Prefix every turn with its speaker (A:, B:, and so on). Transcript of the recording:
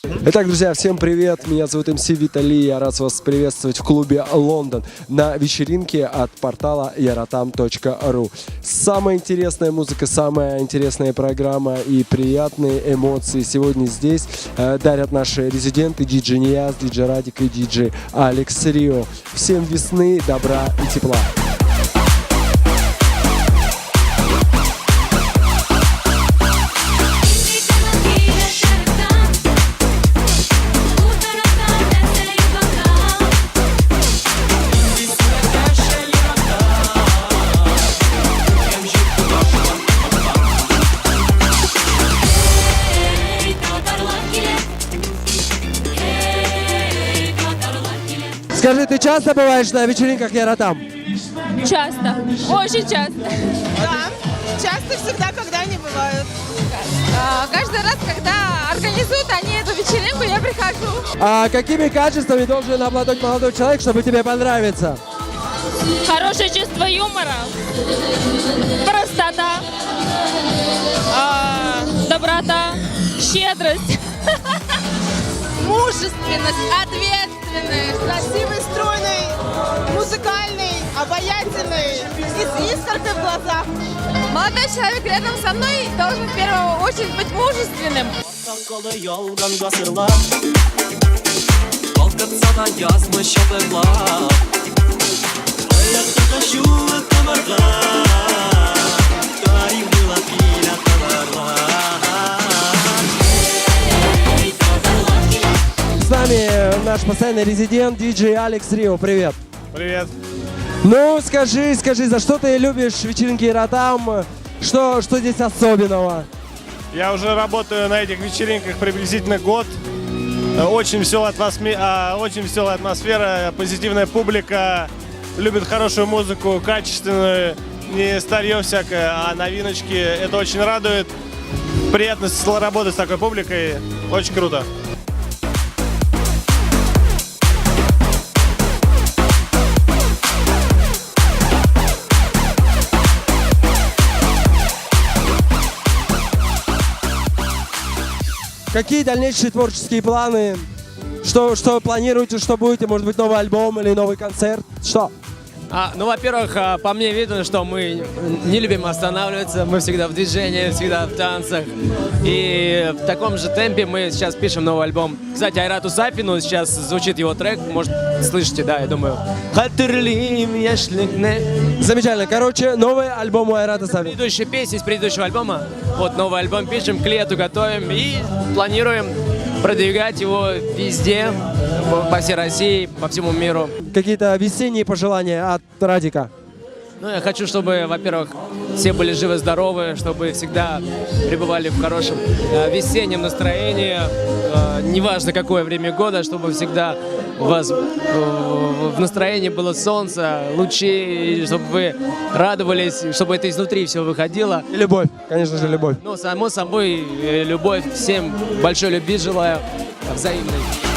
A: Итак, друзья, всем привет! Меня зовут МС Виталий. Я рад вас приветствовать в клубе «Лондон» на вечеринке от портала yaratam.ru. Самая интересная музыка, самая интересная программа и приятные эмоции сегодня здесь дарят наши резиденты диджей Нияз, диджей Радик и диджей Алекс Рио. Всем весны, добра и тепла! Скажи, ты часто бываешь на вечеринках Яратам?
B: Часто, очень часто.
C: Да, часто всегда, когда они бывают.
B: Каждый раз, когда организуют они эту вечеринку, я прихожу.
A: А какими качествами должен обладать молодой человек, чтобы тебе понравиться?
B: Хорошее чувство юмора, простота, доброта, щедрость.
C: Мужественность, ответственность, красивый, стройный, музыкальный, обаятельный и с искоркой в глазах.
B: Молодой человек рядом со мной должен в первую очередь быть мужественным.
A: С нами наш постоянный резидент диджей Алекс Рио. Привет.
D: Привет.
A: Ну, скажи, за что ты любишь вечеринки Яратам? Что здесь особенного?
D: Я уже работаю на этих вечеринках приблизительно год. Очень веселая атмосфера, позитивная публика, любит хорошую музыку, качественную, не старье всякое, а новиночки. Это очень радует. Приятно работать с такой публикой. Очень круто.
A: Какие дальнейшие творческие планы? Что планируете, что будете? Может быть, новый альбом или новый концерт? Что?
E: Ну, во-первых, по мне видно, что мы не любим останавливаться, мы всегда в движении, всегда в танцах. И в таком же темпе мы сейчас пишем новый альбом. Кстати, Айрату Сафину сейчас звучит его трек, может, слышите, да, я думаю.
A: Замечательно. Короче, новый альбом у Айрата Сафина.
E: Предыдущие песни из предыдущего альбома. Вот новый альбом пишем, к лету готовим и планируем продвигать его везде, по всей России, по всему миру.
A: Какие-то весенние пожелания от Радика?
E: Ну, я хочу, чтобы, во-первых, все были живы-здоровы, чтобы всегда пребывали в хорошем весеннем настроении, неважно какое время года, чтобы всегда у вас в настроении было солнце, лучи, чтобы вы радовались, чтобы это изнутри все выходило.
A: И любовь, конечно же, любовь.
E: Ну, само собой, любовь. Всем большой любви желаю, взаимной.